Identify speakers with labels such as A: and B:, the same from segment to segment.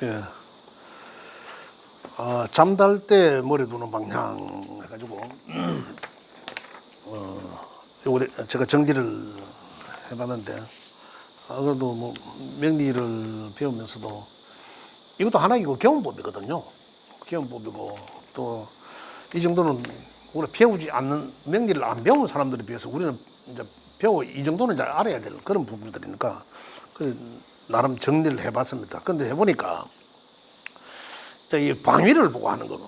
A: 예. 잠잘 때 머리 두는 방향 해가지고, 요거 제가 정리를 해봤는데, 그래도 뭐, 명리를 배우면서도, 이것도 하나이고 경험법이거든요. 경험법이고, 또, 이 정도는 우리가 배우지 않는, 명리를 안 배운 사람들에 비해서 우리는 이제 이 정도는 잘 알아야 될 그런 부분들이니까, 나름 정리를 해봤습니다. 근데 해보니까, 이 방위를 보고 하는 거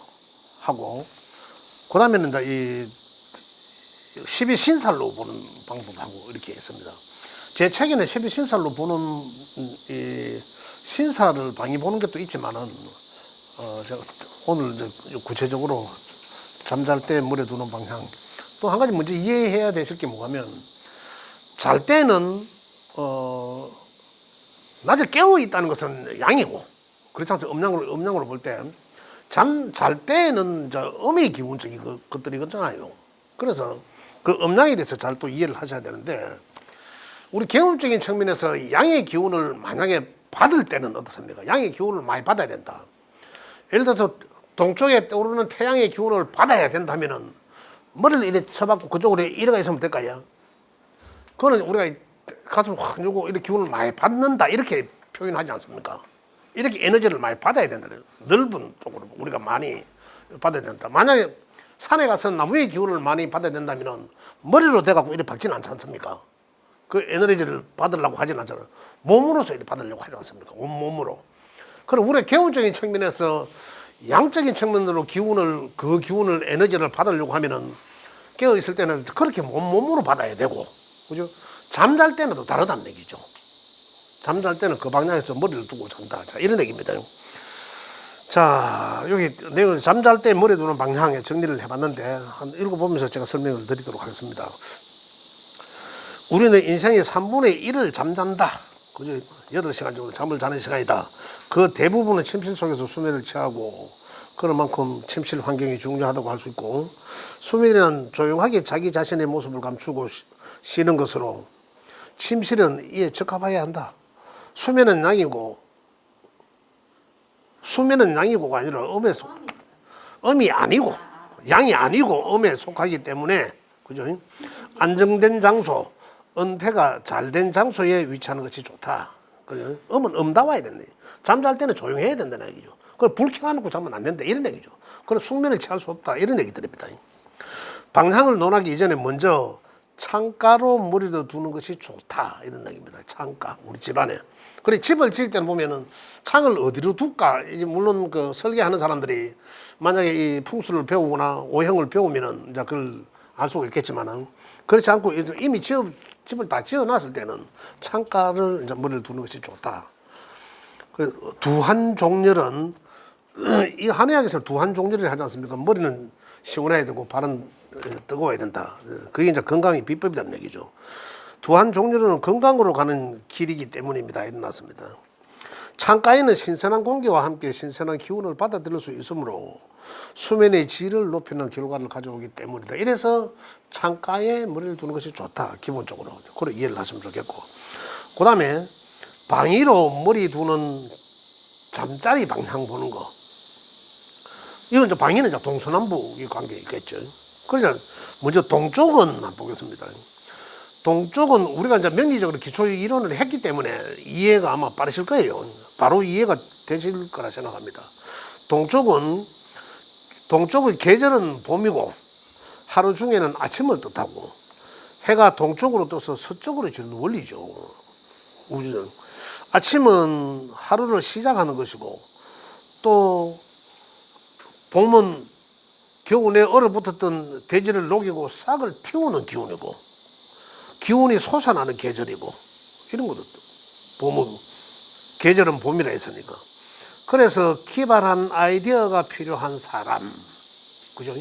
A: 하고, 그 다음에는 이제 이 12신살로 보는 방법하고 이렇게 했습니다. 제 책에는 12신살로 보는 이 신사를 방위 보는 것도 있지만은, 제가 오늘 이제 구체적으로 잠잘 때 물에 두는 방향, 또 한 가지 먼저 이해해야 되실 게 뭐냐면, 잘 때는, 낮에 깨어 있다는 것은 양이고, 그렇지 않습니까? 음양으로 볼 때, 잘 때는 음의 기운적인 것들이 있잖아요. 그래서 그 음양에 대해서 잘 또 이해를 하셔야 되는데, 우리 경험적인 측면에서 양의 기운을 만약에 받을 때는 어떻습니까? 양의 기운을 많이 받아야 된다. 예를 들어서 동쪽에 떠오르는 태양의 기운을 받아야 된다면은 머리를 이렇게 쳐박고 그쪽으로 이래가 있으면 될까요? 그거는 우리가 가슴 확 누고 이렇게 기운을 많이 받는다 이렇게 표현하지 않습니까? 이렇게 에너지를 많이 받아야 된다. 넓은 쪽으로 우리가 많이 받아야 된다. 만약에 산에 가서 나무의 기운을 많이 받아야 된다면 머리로 대갖고 이렇게 받지는 않지 않습니까? 그 에너지를 받으려고 하진 않잖아요. 몸으로서 이렇게 받으려고 하지 않습니까? 온몸으로. 그럼 우리가 개운적인 측면에서 양적인 측면으로 그 기운을 에너지를 받으려고 하면은 깨어 있을 때는 그렇게 몸으로 받아야 되고, 그죠? 잠잘 때는 또 다르다는 얘기죠. 잠잘 때는 그 방향에서 머리를 두고 잔다. 자, 이런 얘기입니다. 자, 여기 내가 잠잘 때 머리 두는 방향에 정리를 해봤는데, 한 읽어보면서 제가 설명을 드리도록 하겠습니다. 우리는 인생의 3분의 1을 잠잔다. 그죠? 8시간 정도 잠을 자는 시간이다. 그 대부분은 침실 속에서 수면을 취하고, 그런 만큼 침실 환경이 중요하다고 할 수 있고, 수면은 조용하게 자기 자신의 모습을 감추고 쉬는 것으로, 침실은 이에 적합해야 한다. 수면은 양이고가 아니라 음이 아니고, 양이 아니고 음에 속하기 때문에, 그죠? 안정된 장소, 은폐가 잘 된 장소에 위치하는 것이 좋다. 그죠? 음은 음다워야 된다. 잠잘 때는 조용해야 된다는 얘기죠. 그걸 불 켜놓고 자면 안 된다. 이런 얘기죠. 그럼 숙면을 취할 수 없다. 이런 얘기들입니다. 방향을 논하기 이전에 먼저 창가로 머리를 두는 것이 좋다. 이런 얘기입니다. 창가. 우리 집안에. 그래, 집을 지을 때는 보면은 창을 어디로 둘까? 이제 물론 그 설계하는 사람들이 만약에 이 풍수를 배우거나 오형을 배우면은 이제 그걸 알 수가 있겠지만은 그렇지 않고 이미 집을 다 지어놨을 때는 창가를 이제 머리를 두는 것이 좋다. 그 두한종렬은 이 한의학에서 두한종렬을 하지 않습니까? 머리는 시원해야 되고 발은 뜨거워야 된다. 그게 이제 건강의 비법이라는 얘기죠. 두한종렬은 건강으로 가는 길이기 때문입니다. 일어났습니다. 창가에는 신선한 공기와 함께 신선한 기운을 받아들일 수 있으므로 수면의 질을 높이는 결과를 가져오기 때문이다. 이래서 창가에 머리를 두는 것이 좋다. 기본적으로. 그걸 이해를 하시면 좋겠고. 그 다음에 방위로 머리 두는 잠자리 방향 보는 거. 이건 이제 방위는 이제 동서남북의 관계가 있겠죠. 그러니까 먼저 동쪽은 한번 보겠습니다. 동쪽은 우리가 이제 명리적으로 기초 이론을 했기 때문에 이해가 아마 빠르실 거예요. 바로 이해가 되실 거라 생각합니다. 동쪽의 계절은 봄이고 하루 중에는 아침을 뜻하고 해가 동쪽으로 떠서 서쪽으로 지는 원리죠. 우주는. 아침은 하루를 시작하는 것이고 또 봄은 겨우내 얼어붙었던 대지를 녹이고 싹을 틔우는 기운이고 기운이 솟아나는 계절이고 이런 것도 봄은 계절은 봄이라 했으니까 그래서 기발한 아이디어가 필요한 사람 그죠?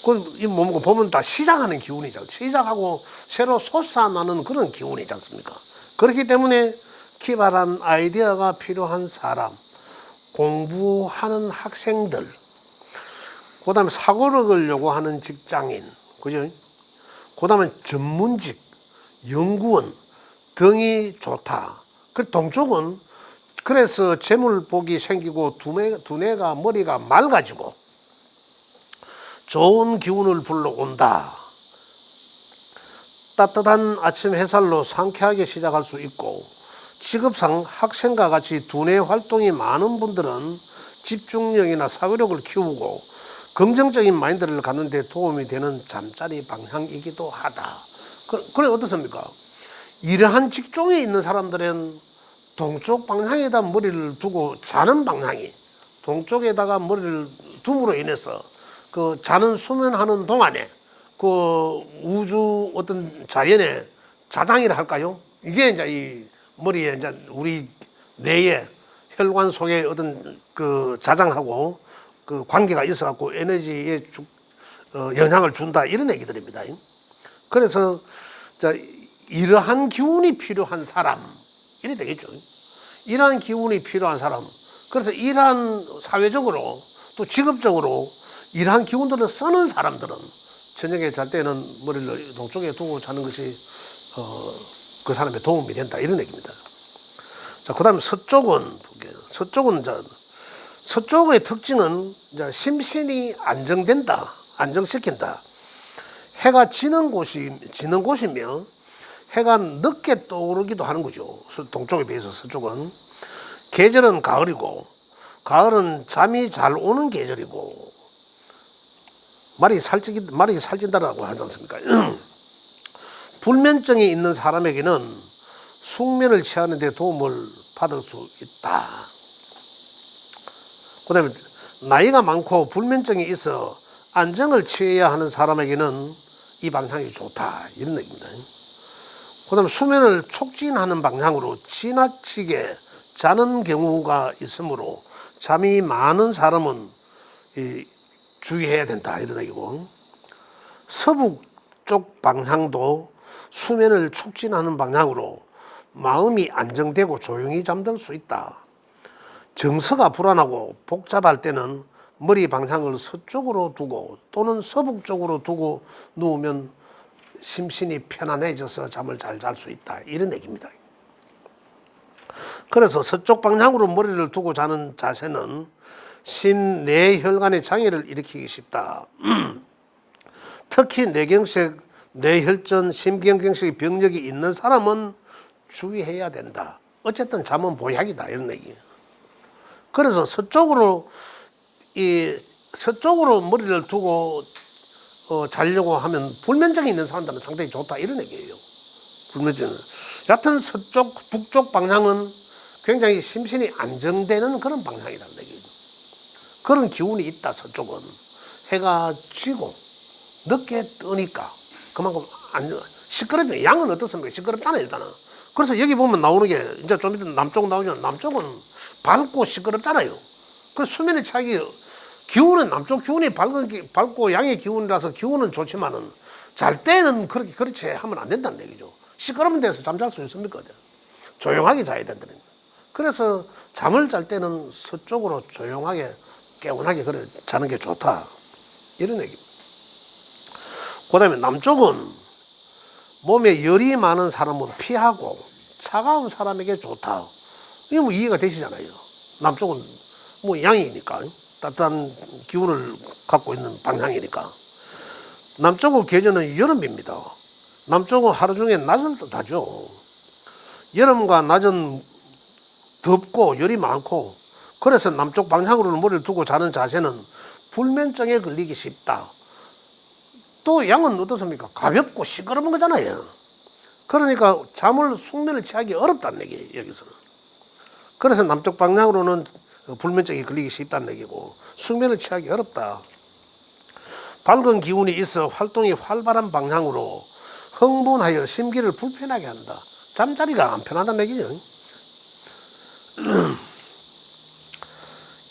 A: 그 보면 다 시작하는 기운이죠. 시작하고 새로 솟아나는 그런 기운이지 않습니까? 그렇기 때문에 기발한 아이디어가 필요한 사람, 공부하는 학생들, 그 다음에 사고력을 요구하는 직장인, 그죠? 그 다음에 전문직, 연구원 등이 좋다. 그 동쪽은 그래서 재물복이 생기고 두뇌가 머리가 맑아지고 좋은 기운을 불러온다. 따뜻한 아침 햇살로 상쾌하게 시작할 수 있고 직업상 학생과 같이 두뇌 활동이 많은 분들은 집중력이나 사고력을 키우고 긍정적인 마인드를 갖는 데 도움이 되는 잠자리 방향이기도 하다. 그래 어떻습니까? 이러한 직종에 있는 사람들은 동쪽 방향에다 머리를 두고 자는 방향이 동쪽에다가 머리를 둠으로 인해서 그 자는 수면하는 동안에 그 우주 어떤 자연의 자장이라 할까요? 이게 이제 이 머리에 이제 우리 뇌의 혈관 속에 어떤 그 자장하고 그 관계가 있어갖고 에너지에 영향을 준다 이런 얘기들입니다. 그래서 자, 이러한 기운이 필요한 사람 이래 되겠죠. 이러한 기운이 필요한 사람. 그래서 이러한 사회적으로 또 직업적으로 이러한 기운들을 쓰는 사람들은 저녁에 잘 때는 머리를 동쪽에 두고 자는 것이 그 사람의 도움이 된다 이런 얘기입니다. 자, 그다음에 서쪽의 특징은 이제 심신이 안정된다, 안정시킨다. 해가 지는 곳이며 해가 늦게 떠오르기도 하는 거죠. 동쪽에 비해서 서쪽은. 계절은 가을이고 가을은 잠이 잘 오는 계절이고 말이 살찐다라고 하지 않습니까? 불면증이 있는 사람에게는 숙면을 취하는 데 도움을 받을 수 있다. 그 다음에 나이가 많고 불면증이 있어 안정을 취해야 하는 사람에게는 이 방향이 좋다 이런 얘기입니다. 그 다음에 수면을 촉진하는 방향으로 지나치게 자는 경우가 있으므로 잠이 많은 사람은 주의해야 된다 이런 얘기고, 서북 쪽 방향도 수면을 촉진하는 방향으로 마음이 안정되고 조용히 잠들 수 있다. 정서가 불안하고 복잡할 때는 머리 방향을 서쪽으로 두고 또는 서북 쪽으로 두고 누우면 심신이 편안해져서 잠을 잘 잘 수 있다 이런 얘기입니다. 그래서 서쪽 방향으로 머리를 두고 자는 자세는 심뇌혈관의 장애를 일으키기 쉽다. 특히 뇌경색, 뇌혈전, 심경경색 병력이 있는 사람은 주의해야 된다. 어쨌든 잠은 보약이다 이런 얘기예요. 그래서 서쪽으로 머리를 두고 자려고 하면 불면증이 있는 사람들은 상당히 좋다 이런 얘기예요. 불면증은. 여하튼 서쪽, 북쪽 방향은 굉장히 심신이 안정되는 그런 방향이라는 얘기예요. 그런 기운이 있다. 서쪽은 해가 지고 늦게 뜨니까 그만큼 시끄럽죠. 양은 어떻습니까? 시끄럽잖아요 일단은. 그래서 여기 보면 나오는 게 이제 좀 이따 남쪽 나오면 남쪽은 밝고 시끄럽잖아요. 그 수면의 차이 기운은 남쪽 기운이 밝고 양의 기운이라서 기운은 좋지만은 잘 때는 그렇게 하면 안 된다는 얘기죠. 시끄러운 데서 잠잘 수 있습니까? 조용하게 자야 된다는. 그래서 잠을 잘 때는 서쪽으로 조용하게 개운하게 그래 자는 게 좋다 이런 얘기입니다. 그다음에 남쪽은 몸에 열이 많은 사람은 피하고 차가운 사람에게 좋다. 이게 뭐 이해가 되시잖아요. 남쪽은 뭐 양이니까 따뜻한 기운을 갖고 있는 방향이니까. 남쪽의 계절은 여름입니다. 남쪽은 하루 중에 낮을 뜻하죠. 여름과 낮은 덥고 열이 많고, 그래서 남쪽 방향으로 머리를 두고 자는 자세는 불면증에 걸리기 쉽다. 또 양은 어떻습니까? 가볍고 시끄러운 거잖아요. 그러니까 숙면을 취하기 어렵다는 얘기예요 여기서는. 그래서 남쪽 방향으로는 불면증이 걸리기 쉽다는 얘기고, 숙면을 취하기 어렵다. 밝은 기운이 있어 활동이 활발한 방향으로 흥분하여 심기를 불편하게 한다. 잠자리가 안 편하다는 얘기죠.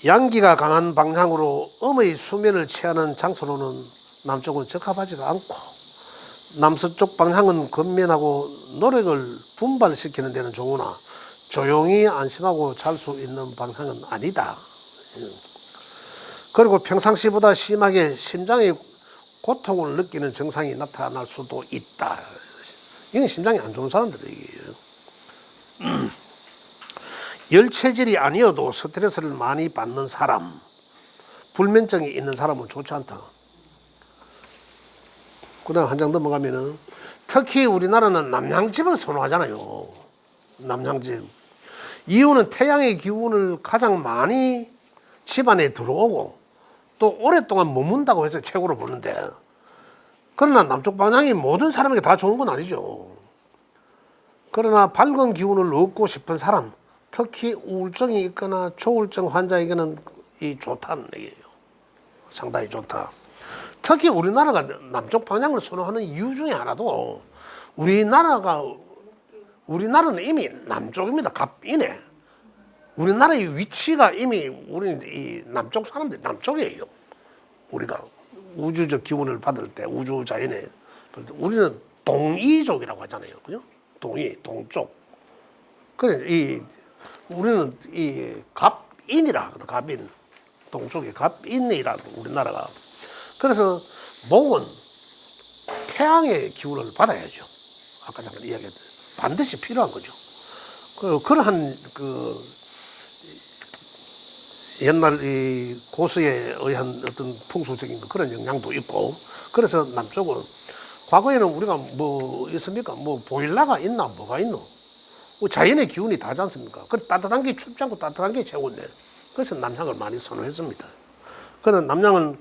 A: 양기가 강한 방향으로 음의 수면을 취하는 장소로는 남쪽은 적합하지가 않고, 남서쪽 방향은 건면하고 노력을 분발시키는 데는 좋으나 조용히 안심하고 잘 수 있는 방향은 아니다. 그리고 평상시보다 심하게 심장의 고통을 느끼는 증상이 나타날 수도 있다. 이건 심장이 안 좋은 사람들의 얘기예요. 열체질이 아니어도 스트레스를 많이 받는 사람, 불면증이 있는 사람은 좋지 않다. 그 다음 한 장 넘어가면은 특히 우리나라는 남양집을 선호하잖아요. 남양집. 이유는 태양의 기운을 가장 많이 집안에 들어오고 또 오랫동안 머문다고 해서 최고로 보는데, 그러나 남쪽 방향이 모든 사람에게 다 좋은 건 아니죠. 그러나 밝은 기운을 얻고 싶은 사람, 특히 우울증이 있거나 조울증 환자에게는 이 좋다는 얘기예요. 상당히 좋다. 특히 우리나라가 남쪽 방향을 선호하는 이유 중에 하나도 우리나라는 이미 남쪽입니다. 갑이네. 우리나라의 위치가 이미 우리는 이 남쪽 사람들이 남쪽이에요. 우리가 우주적 기운을 받을 때 우주 자연에 우리는 동이족이라고 하잖아요. 그죠? 동쪽. 그래 우리는 이 갑인이라 하거든. 갑인. 동쪽이 갑인이라고 우리나라가. 그래서 목은 태양의 기운을 받아야죠. 아까 잠깐 이야기했듯이 반드시 필요한 거죠. 그러한 옛날 이 고수에 의한 어떤 풍수적인 그런 영향도 있고, 그래서 남쪽은 과거에는 우리가 뭐 있습니까? 뭐 보일러가 있나 뭐가 있노? 뭐 자연의 기운이 다지 않습니까? 그 따뜻한 게 춥지 않고 따뜻한 게 최고인데, 그래서 남향을 많이 선호했습니다. 그는 남향은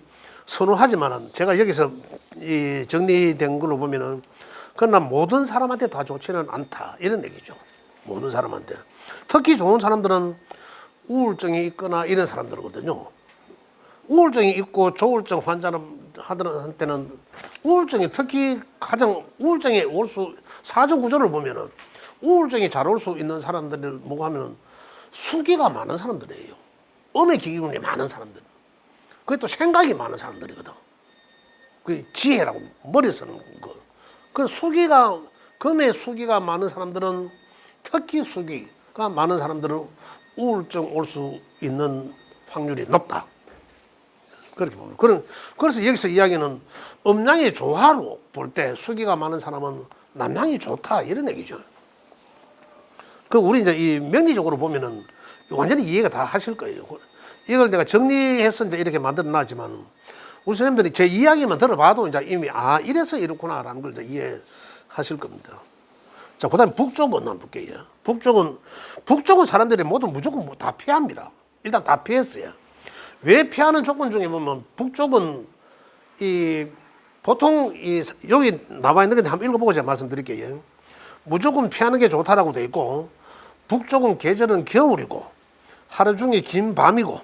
A: 선호하지만은 제가 여기서 이 정리된 걸로 보면은 그러나 모든 사람한테 다 좋지는 않다 이런 얘기죠. 모든 사람한테. 특히 좋은 사람들은 우울증이 있거나 이런 사람들이거든요. 우울증이 있고 조울증 환자한테는 우울증이 특히 가장 우울증이 올 수 사주 구조를 보면은 우울증이 잘 올 수 있는 사람들을 뭐고 하면은 수기가 많은 사람들이에요. 음의 기운이 많은 사람들. 그게 또 생각이 많은 사람들이거든. 그 지혜라고 머리 쓰는 거. 그 금의 수기가 많은 사람들은 특히 수기가 많은 사람들은 우울증 올 수 있는 확률이 높다. 그렇게 봅니다. 그래서 여기서 이야기는 음양의 조화로 볼 때 수기가 많은 사람은 남양이 좋다 이런 얘기죠. 우리 이제 이 명리적으로 보면은 완전히 이해가 다 하실 거예요. 이걸 내가 정리해서 이제 이렇게 만들어 놨지만 우리 선생님들이 제 이야기만 들어봐도 이제 이미 이래서 이렇구나라는 걸 이제 이해하실 겁니다. 자, 그다음에 북쪽은 한번 볼게요. 북쪽은 사람들이 모두 무조건 다 피합니다. 일단 다 피했어요. 왜 피하는 조건 중에 보면 북쪽은 보통 여기 나와 있는 게 한번 읽어보고 제가 말씀드릴게요. 무조건 피하는 게 좋다라고 돼 있고, 북쪽은 계절은 겨울이고 하루 중에 긴 밤이고,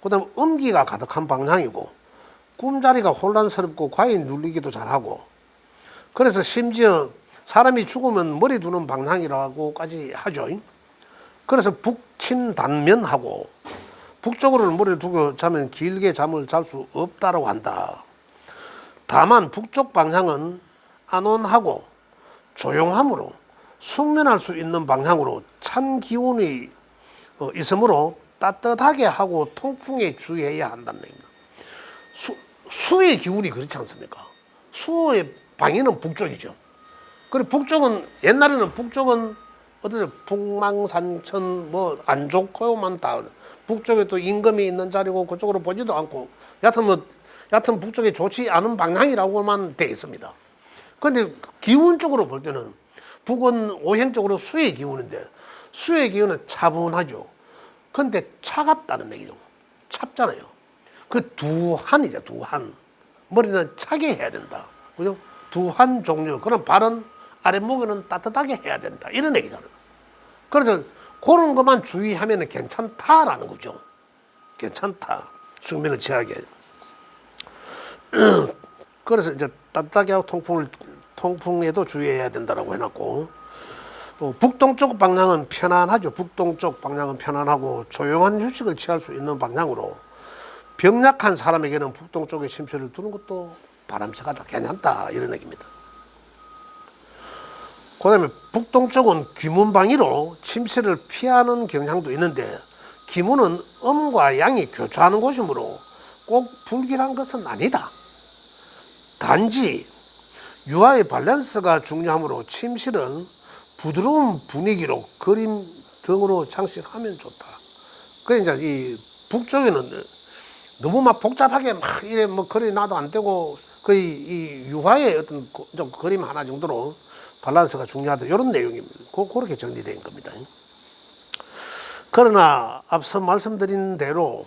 A: 그다음 음기가 가득한 방향이고, 꿈자리가 혼란스럽고 과히 눌리기도 잘하고, 그래서 심지어 사람이 죽으면 머리 두는 방향이라고까지 하죠. 그래서 북침단면하고 북쪽으로 머리를 두고 자면 길게 잠을 잘 수 없다고 한다. 다만 북쪽 방향은 안온하고 조용함으로 숙면할 수 있는 방향으로 찬 기운이 있으므로 따뜻하게 하고 통풍에 주의해야 한다는 얘기입니다. 수의 기운이 그렇지 않습니까? 수의 방위는 북쪽이죠. 그리고 북쪽은 옛날에는 북쪽은 어떠세요? 북망산천 뭐 안 좋고요 많다. 북쪽에 또 임금이 있는 자리고 그쪽으로 보지도 않고 여하튼 북쪽에 좋지 않은 방향이라고만 돼 있습니다. 그런데 기운적으로 볼 때는 북은 오행적으로 수의 기운인데 수의 기운은 차분하죠. 그런데 차갑다는 얘기죠. 찹잖아요. 그 두한이죠. 두한. 머리는 차게 해야 된다. 그죠? 두한 종류. 그럼 발은 아랫목에는 따뜻하게 해야 된다. 이런 얘기잖아요. 그래서 그런 것만 주의하면 괜찮다라는 거죠. 괜찮다. 숙면을 취하게. 그래서 이제 따뜻하게 하고 통풍에도 주의해야 된다라고 해놨고, 또 북동쪽 방향은 편안하죠. 북동쪽 방향은 편안하고 조용한 휴식을 취할 수 있는 방향으로 병약한 사람에게는 북동쪽에 침실을 두는 것도 바람직하다, 괜찮다 이런 얘기입니다. 그 다음에 북동쪽은 귀문방위로 침실을 피하는 경향도 있는데, 기문은 음과 양이 교차하는 곳이므로 꼭 불길한 것은 아니다. 단지 유화의 밸런스가 중요하므로 침실은 부드러운 분위기로 그림 등으로 장식하면 좋다. 그래 이제 이 북쪽에는 너무 막 복잡하게 막 이래 뭐 그리 놔도 안 되고 거의 이 유화의 어떤 좀 그림 하나 정도로 밸런스가 중요하다 이런 내용입니다. 그렇게 정리된 겁니다. 그러나 앞서 말씀드린 대로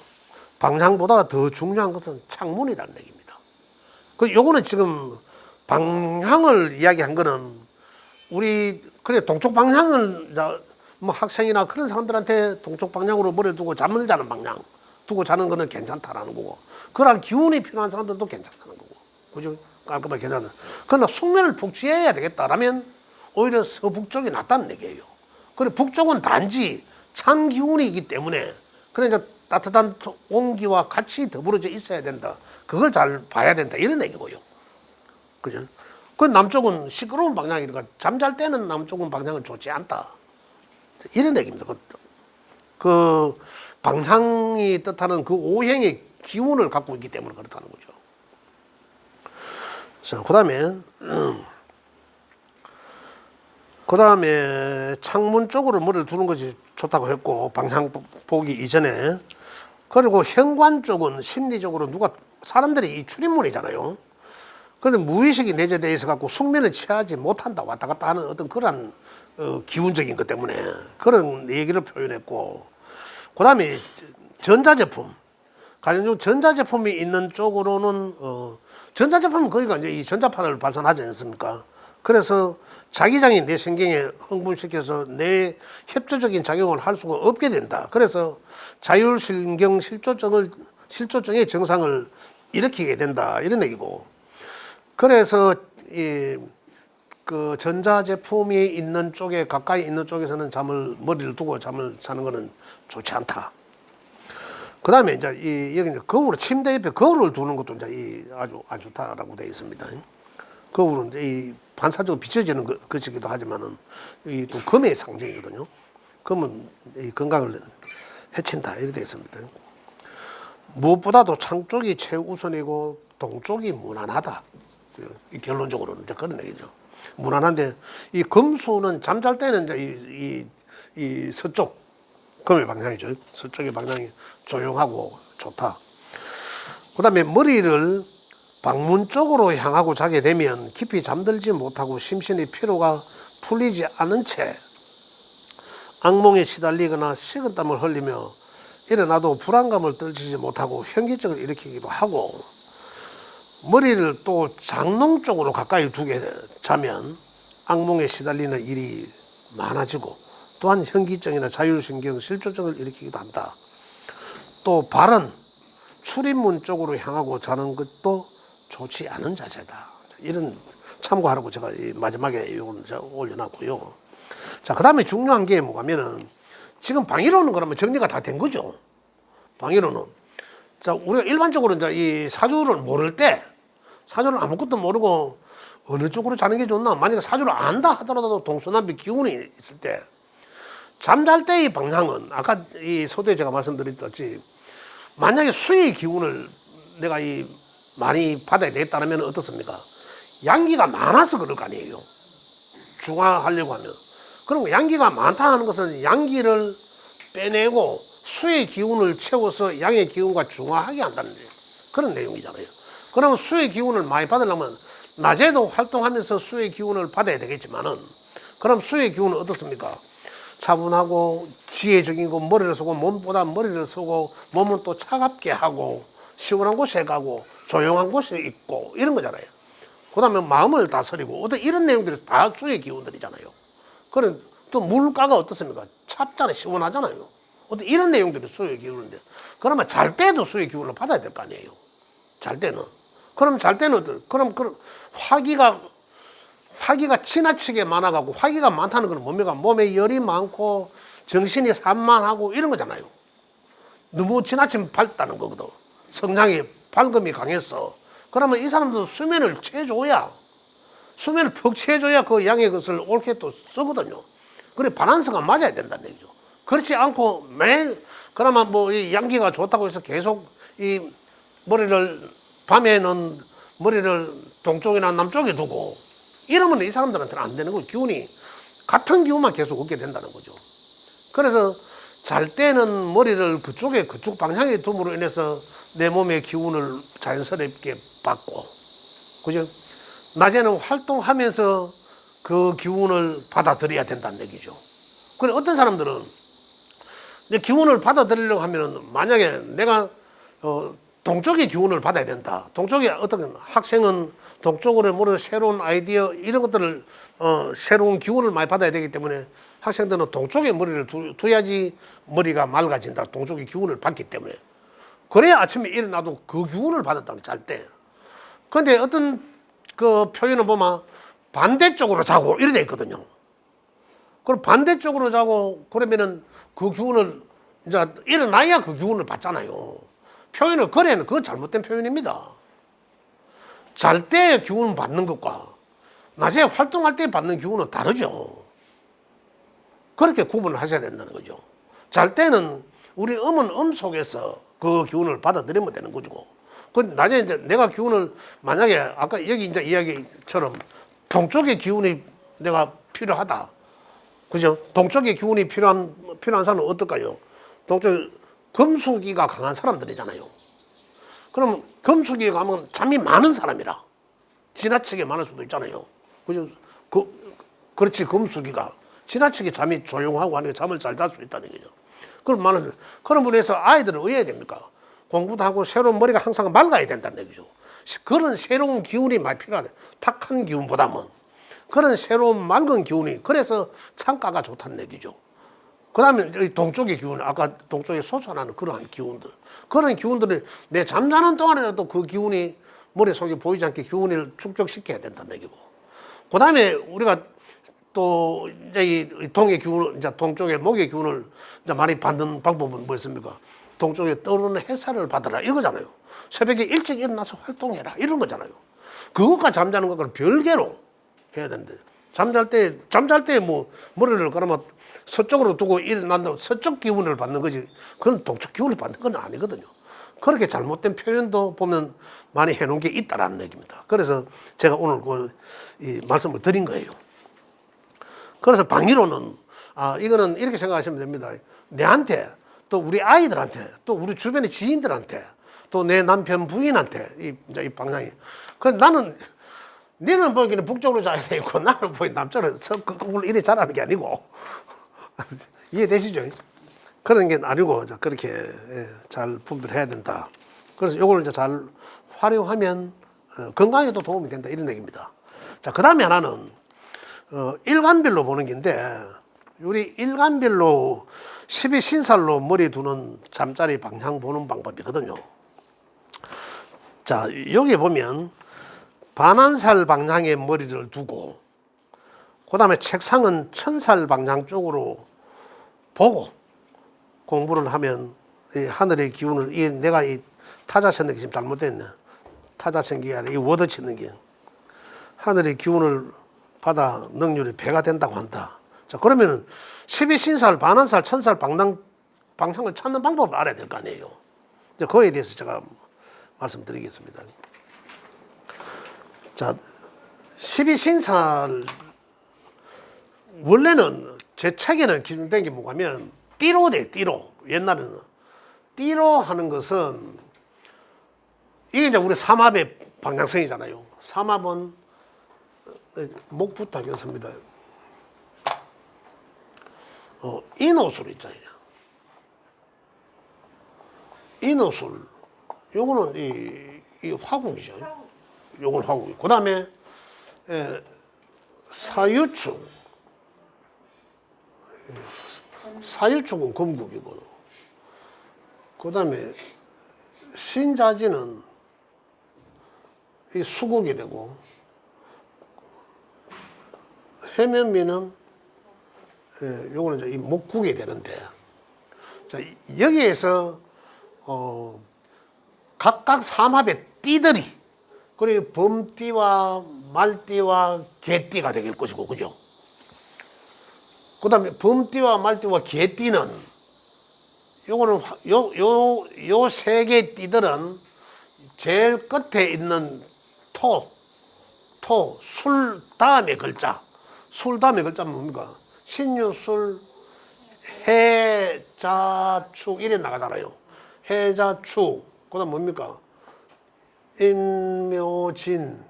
A: 방향보다 더 중요한 것은 창문이라는 얘기입니다. 그 요거는 지금 방향을 이야기한 거는 우리 그래 동쪽 방향을 뭐 학생이나 그런 사람들한테 동쪽 방향으로 머리를 두고 잠을 자는 방향 두고 자는 거는 괜찮다라는 거고 그러한 기운이 필요한 사람들도 괜찮다는 거고 그죠? 깔끔하게 괜찮은. 그러나 숙면을 푹 취해야 되겠다라면 오히려 서북쪽이 낫다는 얘기예요. 그래 북쪽은 단지 찬 기운이기 때문에 그러니까 따뜻한 온기와 같이 더불어져 있어야 된다. 그걸 잘 봐야 된다 이런 얘기고요. 그죠? 그 남쪽은 시끄러운 방향이니까 잠잘 때는 남쪽은 방향은 좋지 않다. 이런 얘기입니다. 그 방향이 뜻하는 그 오행의 기운을 갖고 있기 때문에 그렇다는 거죠. 자, 그다음에 창문 쪽으로 머리를 두는 것이 좋다고 했고 방향 보기 이전에 그리고 현관 쪽은 심리적으로 사람들이 이 출입문이잖아요. 그런데 무의식이 내재되어 있어 갖고 숙면을 취하지 못한다 왔다 갔다 하는 어떤 그런 기운적인 것 때문에 그런 얘기를 표현했고 그다음에 전자제품 가정용 전자제품이 있는 쪽으로는 전자제품은 거기가 이제 이 전자파를 발산하지 않습니까? 그래서 자기장이 내 신경에 흥분시켜서 내 협조적인 작용을 할 수가 없게 된다. 그래서 자율신경 실조증의 증상을 일으키게 된다. 이런 얘기고. 그래서 그 전자제품이 있는 쪽에 가까이 있는 쪽에서는 머리를 두고 잠을 자는 것은 좋지 않다. 그다음에 이제 여기 이제 침대 옆에 거울을 두는 것도 이제 아주 안 좋다라고 되어 있습니다. 거울은 이제 이 반사적으로 비춰지는 것이기도 하지만은 이 또 금의 상징이거든요. 금은 이 건강을 해친다 이렇게 되어 있습니다. 무엇보다도 창 쪽이 최우선이고 동쪽이 무난하다. 이 결론적으로는 이제 그런 얘기죠. 무난한데 이 금수는 잠잘 때는 이제 이 서쪽 금의 방향이죠. 서쪽의 방향이 조용하고 좋다. 그다음에 머리를 방문 쪽으로 향하고 자게 되면 깊이 잠들지 못하고 심신의 피로가 풀리지 않은 채 악몽에 시달리거나 식은땀을 흘리며 일어나도 불안감을 떨치지 못하고 현기증을 일으키기도 하고 머리를 또 장롱 쪽으로 가까이 두게 자면 악몽에 시달리는 일이 많아지고 또한 현기증이나 자율신경 실조증을 일으키기도 한다. 또 발은 출입문 쪽으로 향하고 자는 것도 좋지 않은 자세다. 이런 참고하라고 제가 마지막에 이걸 올려놨고요. 자, 그 다음에 중요한 게 뭐냐면은 지금 방위로는 그러면 정리가 다 된 거죠. 방위로는. 자, 우리가 일반적으로 이제 이 사주를 모를 때 사주를 아무것도 모르고 어느 쪽으로 자는 게 좋나? 만약에 사주를 안다 하더라도 동서남북 기운이 있을 때 잠잘 때의 방향은 아까 이 서두에 제가 말씀드렸듯이 만약에 수의 기운을 내가 많이 받아야 되겠다면 어떻습니까? 양기가 많아서 그럴 거 아니에요. 중화하려고 하면. 그럼 양기가 많다 하는 것은 양기를 빼내고 수의 기운을 채워서 양의 기운과 중화하게 한다는 그런 내용이잖아요. 그러면 수의 기운을 많이 받으려면 낮에도 활동하면서 수의 기운을 받아야 되겠지만은 그럼 수의 기운은 어떻습니까? 차분하고 지혜적인 거 머리를 쓰고 몸보다 머리를 쓰고 몸은 또 차갑게 하고 시원한 곳에 가고 조용한 곳에 있고 이런 거잖아요. 그 다음에 마음을 다스리고 어떤 이런 내용들이 다 수의 기운들이잖아요. 그럼 또 물가가 어떻습니까? 찹잖아요. 시원하잖아요. 어떤 이런 내용들이 수의 기운인데 그러면 잘 때도 수의 기운을 받아야 될 거 아니에요. 잘 때는. 그럼 잘 때는 그럼 화기가 지나치게 많아가고 화기가 많다는 건 뭡니까? 몸에 열이 많고 정신이 산만하고 이런 거잖아요. 너무 지나치면 밝다는 거거든. 성장이 밝음이 강했어. 그러면 이 사람도 수면을 푹 취해줘야 그 양의 것을 옳게 또 쓰거든요. 그래 밸런스가 맞아야 된다는 얘기죠. 그렇지 않고 그러면 뭐 이 양기가 좋다고 해서 계속 이 밤에는 머리를 동쪽이나 남쪽에 두고 이러면 이 사람들한테는 안 되는 거죠. 같은 기운만 계속 얻게 된다는 거죠. 그래서 잘 때는 머리를 그쪽 방향에 둠으로 인해서 내 몸의 기운을 자연스럽게 받고, 그죠? 낮에는 활동하면서 그 기운을 받아들여야 된다는 얘기죠. 그래, 어떤 사람들은 이제 기운을 받아들이려고 하면은, 만약에 내가 동쪽의 기운을 받아야 된다. 동쪽에 어떤 학생은 동쪽으로 모르는 새로운 아이디어 이런 것들을 새로운 기운을 많이 받아야 되기 때문에 학생들은 동쪽에 머리를 둬야지 머리가 맑아진다. 동쪽의 기운을 받기 때문에. 그래야 아침에 일어나도 그 기운을 받았다. 잘 때. 근데 어떤 그 표현을 보면 반대쪽으로 자고 이래 돼 있거든요. 그럼 반대쪽으로 자고 그러면은 그 기운을 이제 일어나야 그 기운을 받잖아요. 표현을 그래는 그건 잘못된 표현입니다. 잘 때 기운 받는 것과 낮에 활동할 때 받는 기운은 다르죠. 그렇게 구분을 하셔야 된다는 거죠. 잘 때는 우리 음은 속에서 그 기운을 받아들이면 되는 거죠. 그 낮에 이제 내가 기운을 만약에 아까 여기 이제 이야기처럼 동쪽의 기운이 내가 필요하다. 그죠? 동쪽의 기운이 필요한 사람은 어떨까요? 동쪽 금수기가 강한 사람들이잖아요. 그럼 금수기가 가면 잠이 많은 사람이라 지나치게 많을 수도 있잖아요. 그죠? 그렇지, 금수기가 지나치게 잠이 조용하고 하니까 잠을 잘 잘 수 있다는 거죠. 그런 분에서 아이들은 어떻게 됩니까? 공부도 하고 새로운 머리가 항상 맑아야 된다는 얘기죠. 그런 새로운 기운이 많이 필요하네. 탁한 기운보다는 그런 새로운 맑은 기운이, 그래서 창가가 좋다는 얘기죠. 그 다음에 동쪽의 기운, 아까 동쪽에 솟아나는 그러한 기운들, 그런 기운들을 내 잠자는 동안에라도 그 기운이 머릿속에 보이지 않게 기운을 축적시켜야 된다는 얘기고, 그 다음에 우리가 또 이제 이 동의 기운을, 이제 동쪽의 목의 기운을 이제 많이 받는 방법은 뭐였습니까? 동쪽에 떠오르는 햇살을 받아라 이거잖아요. 새벽에 일찍 일어나서 활동해라 이런 거잖아요. 그것과 잠자는 것과 별개로 해야 되는데, 잠잘 때 뭐 머리를 그러면 서쪽으로 두고 일어난다고 서쪽 기운을 받는 거지, 그건 동쪽 기운을 받는 건 아니거든요. 그렇게 잘못된 표현도 보면 많이 해놓은 게 있다라는 얘기입니다. 그래서 제가 오늘 이 말씀을 드린 거예요. 그래서 방위로는 이거는 이렇게 생각하시면 됩니다. 내한테, 또 우리 아이들한테, 또 우리 주변의 지인들한테, 또 내 남편 부인한테 이 방향이. 그래서 나는 너는 보기에는 북쪽으로 자야 되고 나는 보기 남쪽으로 그걸 이래 잘하는 게 아니고 이해되시죠? 그런 게 아니고 그렇게 잘 분별해야 된다. 그래서 이걸 이제 잘 활용하면 건강에도 도움이 된다 이런 얘기입니다. 자, 그 다음에 하나는 일간별로 보는 게인데, 우리 일간별로 12신살로 머리 두는 잠자리 방향 보는 방법이거든요. 자, 여기 보면 반환살 방향에 머리를 두고, 그 다음에 책상은 천살 방향 쪽으로 보고 공부를 하면 이 하늘의 기운을, 내가 이 타자 쳤는 게 지금 잘못됐네. 타자 친 게 아니라 이 워드 치는 게 하늘의 기운을 받아 능률이 배가 된다고 한다. 자, 그러면은 12신살, 반환살, 천살 방향을 찾는 방법을 알아야 될 거 아니에요. 이제 그거에 대해서 제가 말씀드리겠습니다. 자, 12신살, 원래는 제 책에는 기준된 게 뭐냐면 띠로 돼, 띠로. 옛날에는 띠로 하는 것은 이게 이제 우리 삼합의 방향성이잖아요. 삼합은 목부터 하겠습니다. 인호술 있잖아요. 인호술, 요거는 이 화국이죠. 요건 화국이. 그 다음에 사유축은 금국이고, 그 다음에 신자지는 이 수국이 되고, 해면미는 요거는 이제 이 목국이 되는데, 자, 여기에서 각각 삼합의 띠들이, 그리고 범띠와 말띠와 개띠가 되길 것이고, 그죠? 그 다음에 범띠와 말띠와 개띠는, 요거는 요 세 개의 띠들은 제일 끝에 있는 술 다음에 글자. 술 다음에 글자는 뭡니까? 신유술, 해자축 이래 나가잖아요. 해자축. 그다음 뭡니까? 인묘진,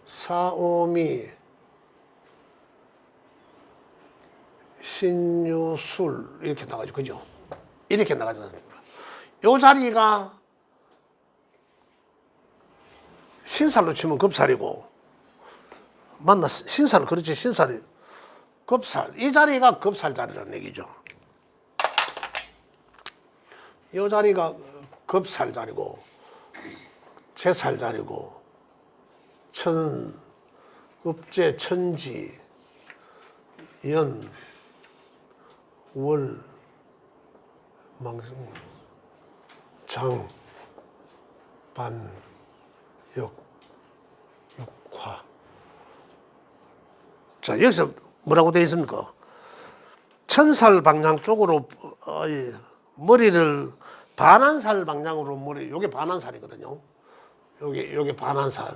A: 사오미, 신유술 이렇게 나가죠. 그죠? 이렇게 나가잖아요. 요 자리가 신살로 치면 급살이고, 맞나? 신살, 그렇지. 신살이 급살. 이 자리가 급살 자리라는 얘기죠. 이 자리가 급살 자리고, 제살 자리고, up제, 천지, 연, 월, 망성, 장, 반, 역, 육화. 자, 여기서 뭐라고 되어 있습니까? 천살 방향 쪽으로 머리를 반환살 방향으로 요게 반환살이거든요. 요게 반환살.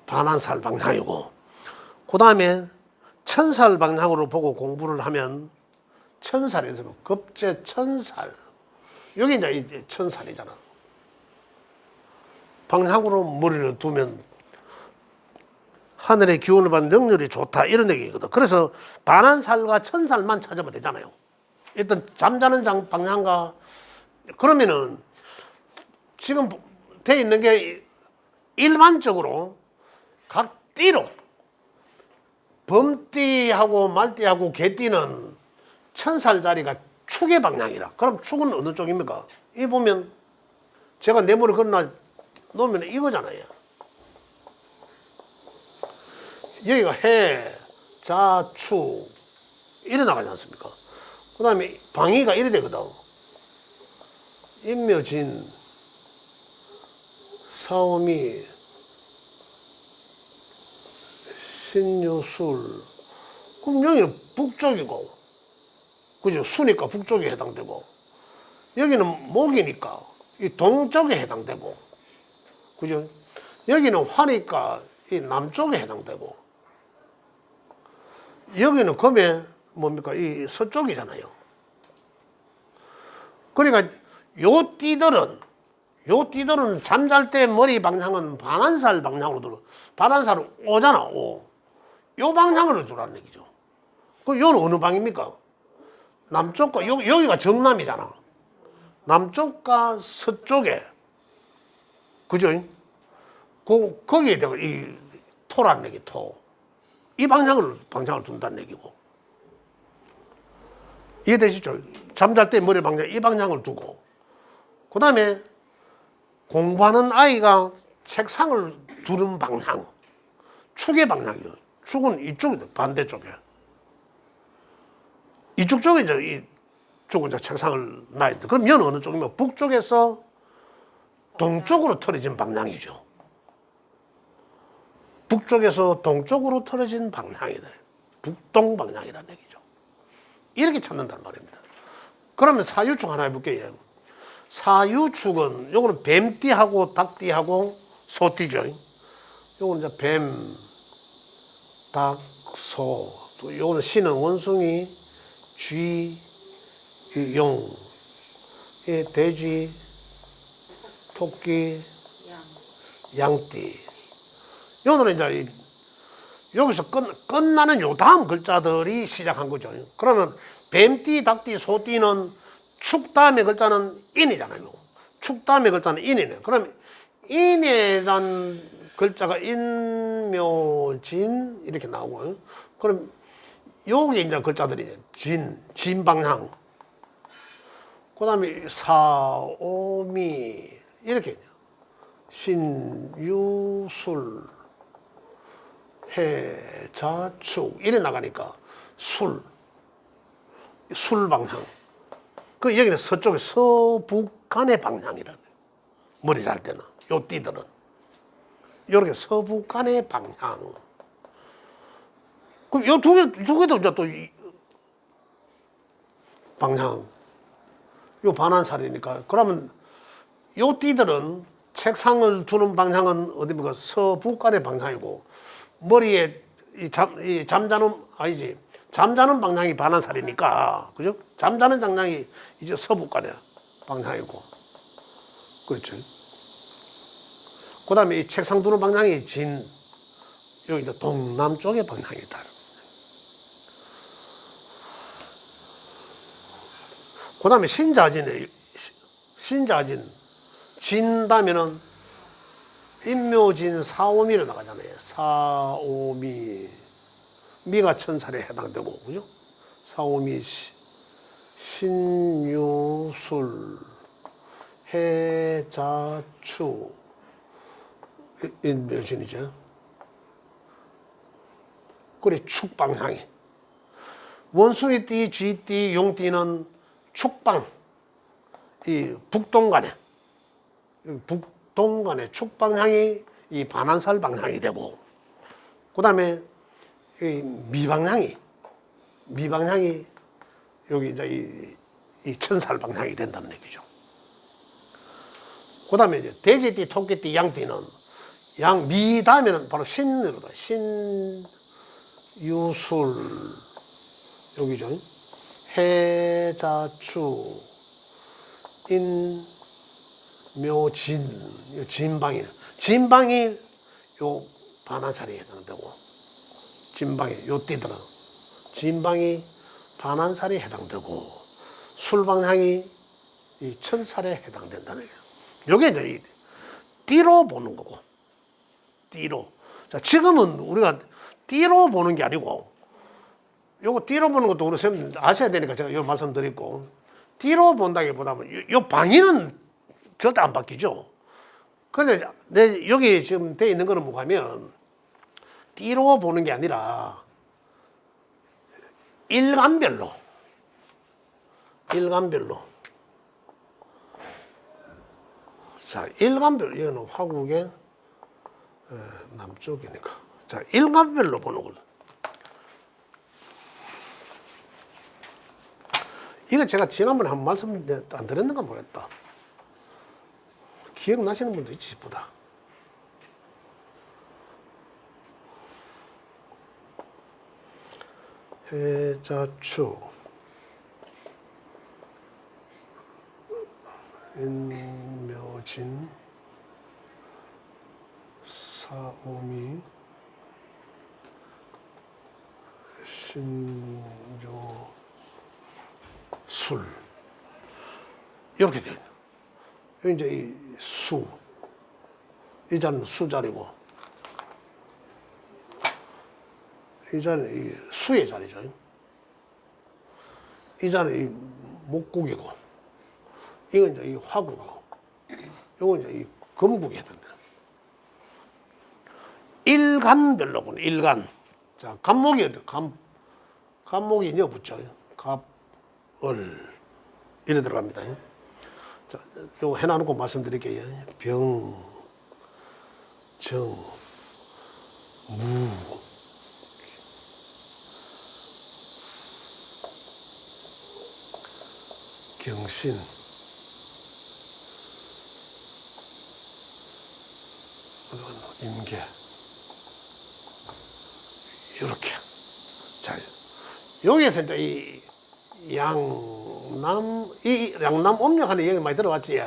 A: 반환살 방향이고, 그 다음에 천살 방향으로 보고 공부를 하면 천살에서 급제 천살. 여기 이제 천살이잖아. 방향으로 머리를 두면 하늘의 기운을 받는 능률이 좋다 이런 얘기거든. 그래서 반환살과 천살만 찾으면 되잖아요. 일단 잠자는 방향과 그러면은 지금 돼 있는 게 일반적으로 각 띠로 범띠하고 말띠하고 개띠는 천살 자리가 축의 방향이라. 그럼 축은 어느 쪽입니까? 이 보면 제가 네모를 그려놔 놓으면 이거잖아요. 여기가 해, 자, 축 이래 나가지 않습니까? 그 다음에 방위가 이래 되거든. 인묘진, 사오미, 신유술. 그럼 여기는 북쪽이고, 그죠? 수니까 북쪽에 해당되고, 여기는 목이니까 이 동쪽에 해당되고, 그죠? 여기는 화니까 이 남쪽에 해당되고, 여기는 금에 뭡니까? 이 서쪽이잖아요. 그러니까 요 띠들은 잠잘 때 머리 방향은 반환살 방향으로 들어. 반환살은 오잖아, 오. 요 방향으로 두라는 얘기죠. 그럼 요는 어느 방입니까? 남쪽과, 여기가 정남이잖아. 남쪽과 서쪽에. 그죠? 거기에 대고 이 토라는 얘기, 토. 이 방향을 둔다는 얘기고. 이해되시죠? 잠잘 때 머리 방향, 이 방향을 두고. 그 다음에 공부하는 아이가 책상을 두는 방향. 축의 방향이요. 축은 이쪽이다, 반대쪽에. 이쪽 쪽에 이제 이쪽은 이제 책상을 놔야 돼. 그럼 얘는 어느 쪽이면 북쪽에서 동쪽으로 틀어진 방향이죠. 북쪽에서 동쪽으로 틀어진 방향이다. 북동 방향이라는 얘기죠. 이렇게 찾는단 말입니다. 그러면 사유축 하나 해볼게요. 사유축은 요거는 뱀띠하고 닭띠하고 소띠죠. 요거는 이제 뱀, 닭, 소. 또 요거는 신은 원숭이, 쥐, 용, 돼지, 토끼, 양띠. 요거는 이제 여기서 끝나는 요 다음 글자들이 시작한 거죠. 그러면 뱀띠, 닭띠, 소띠는 축 다음에 글자는 인이잖아요. 축 다음에 글자는 인이네. 그럼 인이란 글자가 인묘진 이렇게 나오고, 그럼 여기 이제 글자들이 진 방향. 그 다음에 사오미 이렇게 신유술 해자축 이래 나가니까 술 방향. 그 여기는 서쪽에 서북간의 방향이라는 머리 잘 때는 요 띠들은 이렇게 서북간의 방향. 그럼 요 두 개도 이제 또 방향 요 반환살이니까 그러면 요 띠들은 책상을 두는 방향은 어디입니까? 서북간의 방향이고 머리에 잠자는 아니지 잠자는 방향이 반환살이니까, 그죠? 잠자는 방향이 이제 서북간의 방향이고, 그렇죠. 그 다음에 이 책상 두는 방향이 여기 이제 동남쪽의 방향이다. 그 다음에 신자진, 진다면은 인묘진 사오미로 나가잖아요. 사오미. 미가 천살에 해당되고, 그죠? 사오미, 신유술, 해자추, 인묘진이죠. 그래, 축방향이. 원숭이띠, 쥐띠, 용띠는 축방, 이 북동간에 축방향이 이 반환살 방향이 되고, 그 다음에 이 미방향이 여기 이제 이 천살 방향이 된다는 얘기죠. 그 다음에 이제 돼지띠, 토끼띠, 양띠는 미 다음에는 바로 신으로다. 신유술, 여기죠. 해자추, 인묘진, 진방이 요 반환살에 해당되고, 요 띠들은 진방이 반환살에 해당되고, 술방향이 이 천살에 해당된다는 거예요. 요게 이제 띠로 보는 거고, 띠로. 자, 지금은 우리가 띠로 보는 게 아니고, 요거 띠로 보는 것도 우리 선생님 아셔야 되니까 제가 요 말씀드리고, 띠로 본다기보다는 요 방위는 절대 안 바뀌죠. 그런데 여기 지금 돼 있는 거는 뭐냐면, 띠로 보는 게 아니라 일간별로 자, 일간별로, 이거는 화국의 남쪽이니까, 자, 일간별로 보는 걸로. 이거 제가 지난번에 한 말씀 안 드렸는가 모르겠다. 기억나시는 분도 있지 싶다. 해자추, 인묘진, 사오미, 신조술, 이렇게 돼요. 여기 이제 이 자리는 수자리고, 이 자리는 이 수의 자리죠. 이 자리는 이 목국이고, 이건 이제 이 화국이고, 이건 이제 이 금국이 된다. 일간별로 보네, 일간. 자, 간목이 간목이 이어 붙죠. 갑을 이래 들어갑니다. 자, 요거 해놔놓고 말씀드릴게요. 병, 정, 무, 경신, 임계, 이렇게. 자, 여기에서 이제 이 양남 음력하는 얘기 많이 들어봤지?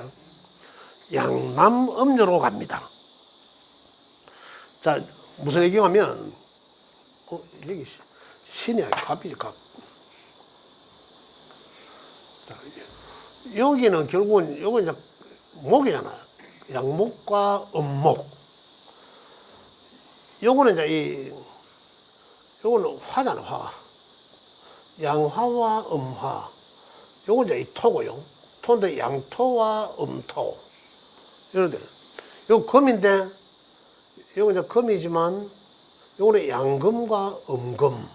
A: 양남 음료로 갑니다. 자, 무슨 얘기냐면, 여기 신이야, 갑이지, 갑. 자, 여기는 결국은, 요건 이제 목이잖아. 양목과 음목. 요거는 이제 요거는 화잖아, 화. 양화와 음화. 요건 이제 이 토고요. 토인데 양토와 음토. 이런데, 요 금인데, 요건 이제 금이지만, 요거는 양금과 음금.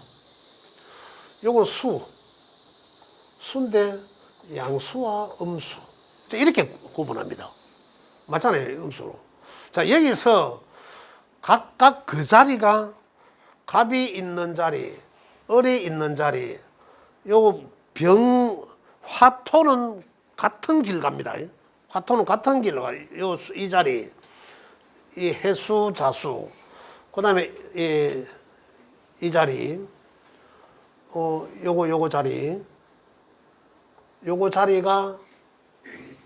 A: 요거는 수인데, 양수와 음수. 이렇게 구분합니다. 맞잖아요, 음수로. 자, 여기서 각각 그 자리가 갑이 있는 자리, 을이 있는 자리, 요 화토는 같은 길 갑니다. 화토는 같은 길로 가요. 이 자리, 이 해수, 자수, 그 다음에 이 자리, 요거 자리가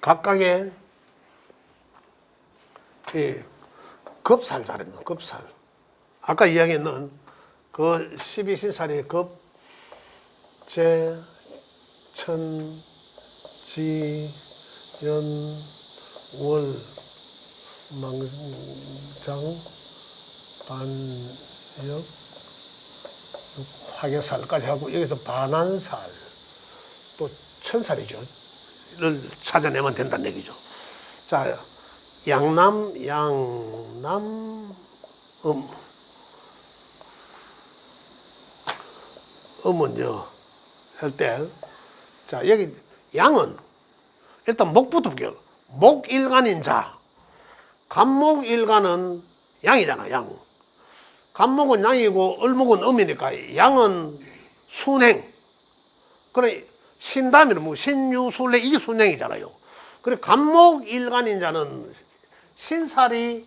A: 각각의 급살 자리입니다. 급살. 아까 이야기했는 그 12신살이 급, 재, 천, 지, 연, 월, 망장, 반역, 화개살까지 하고 여기서 반한살, 또 천살이죠. 를 찾아내면 된다는 얘기죠. 자, 양남, 음은요, 할 때, 자, 여기 양은 일단 목부터 볼게요. 목일간인 자. 간목일간은 양이잖아, 양. 간목은 양이고, 을목은 음이니까, 양은 순행. 그래, 신담이는 뭐, 신유술래, 이게 순행이잖아요. 그래, 간목일간인 자는 신살이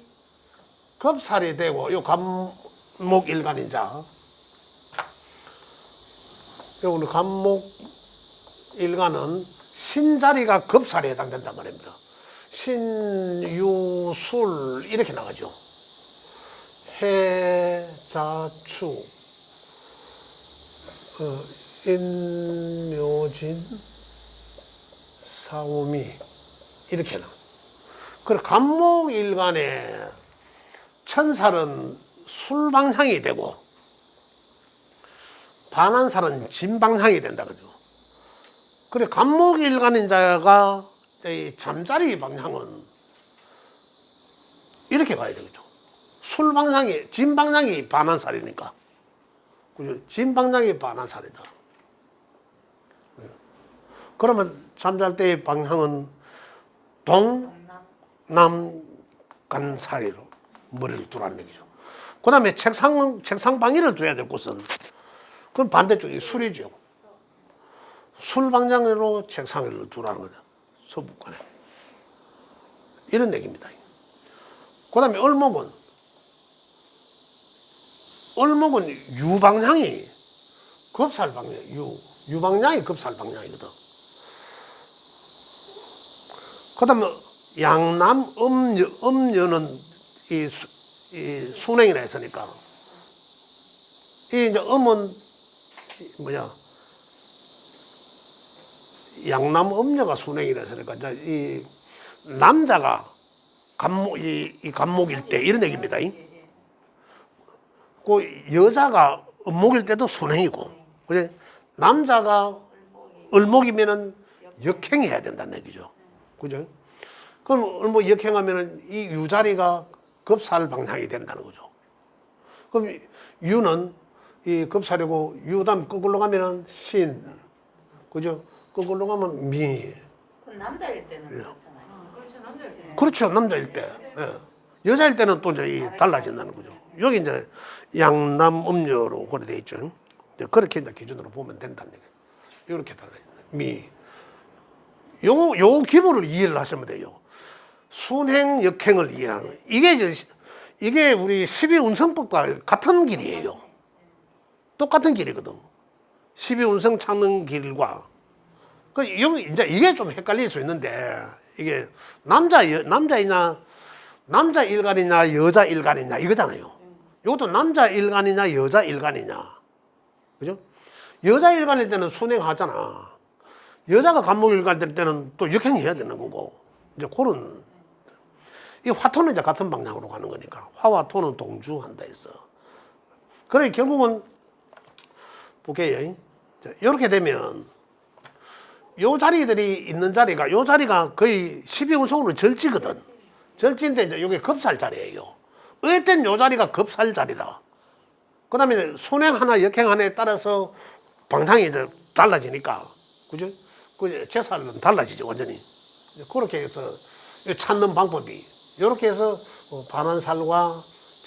A: 급살이 되고, 요 간목일간인 자. 요거는 간목일간은 신자리가 급살에 해당된단 말입니다. 신유술 이렇게 나가죠. 해자추 인묘진 사오미 이렇게 나. 그래 간목일간에 천살은 술방향이 되고 반한살은 진방향이 된다 그죠. 그래 간목일간인 자가 잠자리 방향은 이렇게 봐야 되겠죠. 술방향이 진방향이 반한살이니까 그죠. 진방향이 반한살이다. 그러면 잠잘 때의 방향은 동남간사이로 머리를 두라는 얘기죠. 그 다음에 책상 방위를 둬야 될 곳은 그건 반대쪽이 술이죠. 술 방향으로 책상을 두라는 거죠. 서북간에. 이런 얘기입니다. 그 다음에 을목은 유방향이 급살 방향, 유방향이 급살 방향이거든. 그 다음에 양남 음녀는 이 순행이라 했으니까 이 이제 음은 뭐야 양남 음녀가 순행이라 했으니까 이제 이 남자가 이 간목일 때 이런 얘기입니다. 그 여자가 음목일 때도 순행이고 그래 남자가 을목이면은 역행해야 된다는 얘기죠. 그죠? 그럼 을목 역행하면은 이 유자리가 급살 방향이 된다는 거죠. 그럼 유는 이 급살이고 유다음 거꾸로 가면은 신, 그죠? 거꾸로 가면 미.
B: 그 남자일 때는 그렇잖아요. 그렇죠, 남자일 때는.
A: 그렇죠, 남자일 때. 예. 여자일 때는 또 이제 달라진다는 거죠. 여기 이제 양남 음녀로 고려되어 있죠. 그렇게 이제 기준으로 보면 된다는 얘기예요. 이렇게 달라요. 미. 요 기본을 이해를 하시면 돼요. 순행, 역행을 이해하는 거예요. 이게 우리 12운성법과 같은 길이에요. 똑같은 길이거든. 12운성 찾는 길과. 여기 이제 이게 좀 헷갈릴 수 있는데, 이게 남자 일간이냐, 여자 일간이냐, 이거잖아요. 이것도 남자 일간이냐, 여자 일간이냐. 그죠? 여자 일간일 때는 순행하잖아. 여자가 간목 일간일 때는 또 역행해야 되는 거고. 이제 그런. 이 화토는 이제 같은 방향으로 가는 거니까. 화와 토는 동주한다 했어. 그래, 결국은, 볼게요. 이렇게 되면, 요 자리들이 있는 자리가, 요 자리가 거의 12운성으로 절지거든. 절지인데 이제 요게 급살 자리예요. 어쨌든 요 자리가 급살 자리라. 그 다음에 순행 하나, 역행 하나에 따라서 방향이 이제 달라지니까. 그죠? 그 제살은 달라지죠, 완전히. 그렇게 해서 찾는 방법이. 이렇게 해서 반한살과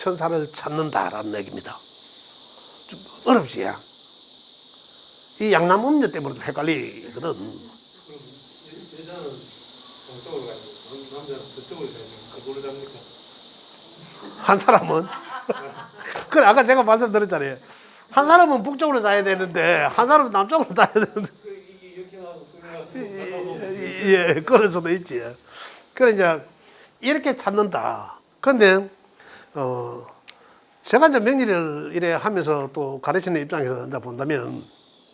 A: 천살을 찾는다라는 얘기입니다. 좀 어렵지, 야. 이 양남 음녀 때문에도 헷갈리거든.
C: 그럼 여자는 동쪽으로 가고 남자는 저쪽으로 가면 그걸로 잡니까?
A: 한 사람은? 그래, 아까 제가 말씀드렸잖아요. 한 사람은 북쪽으로 자야 되는데 한 사람은 남쪽으로 자야 되는데
C: 이게 이렇게 나고 저기 나고
A: 예, 그럴 수도 있지. 그래 이제 이렇게 찾는다. 그런데 제가 이제 명리를 이래 하면서 또 가르치는 입장에서 이제 본다면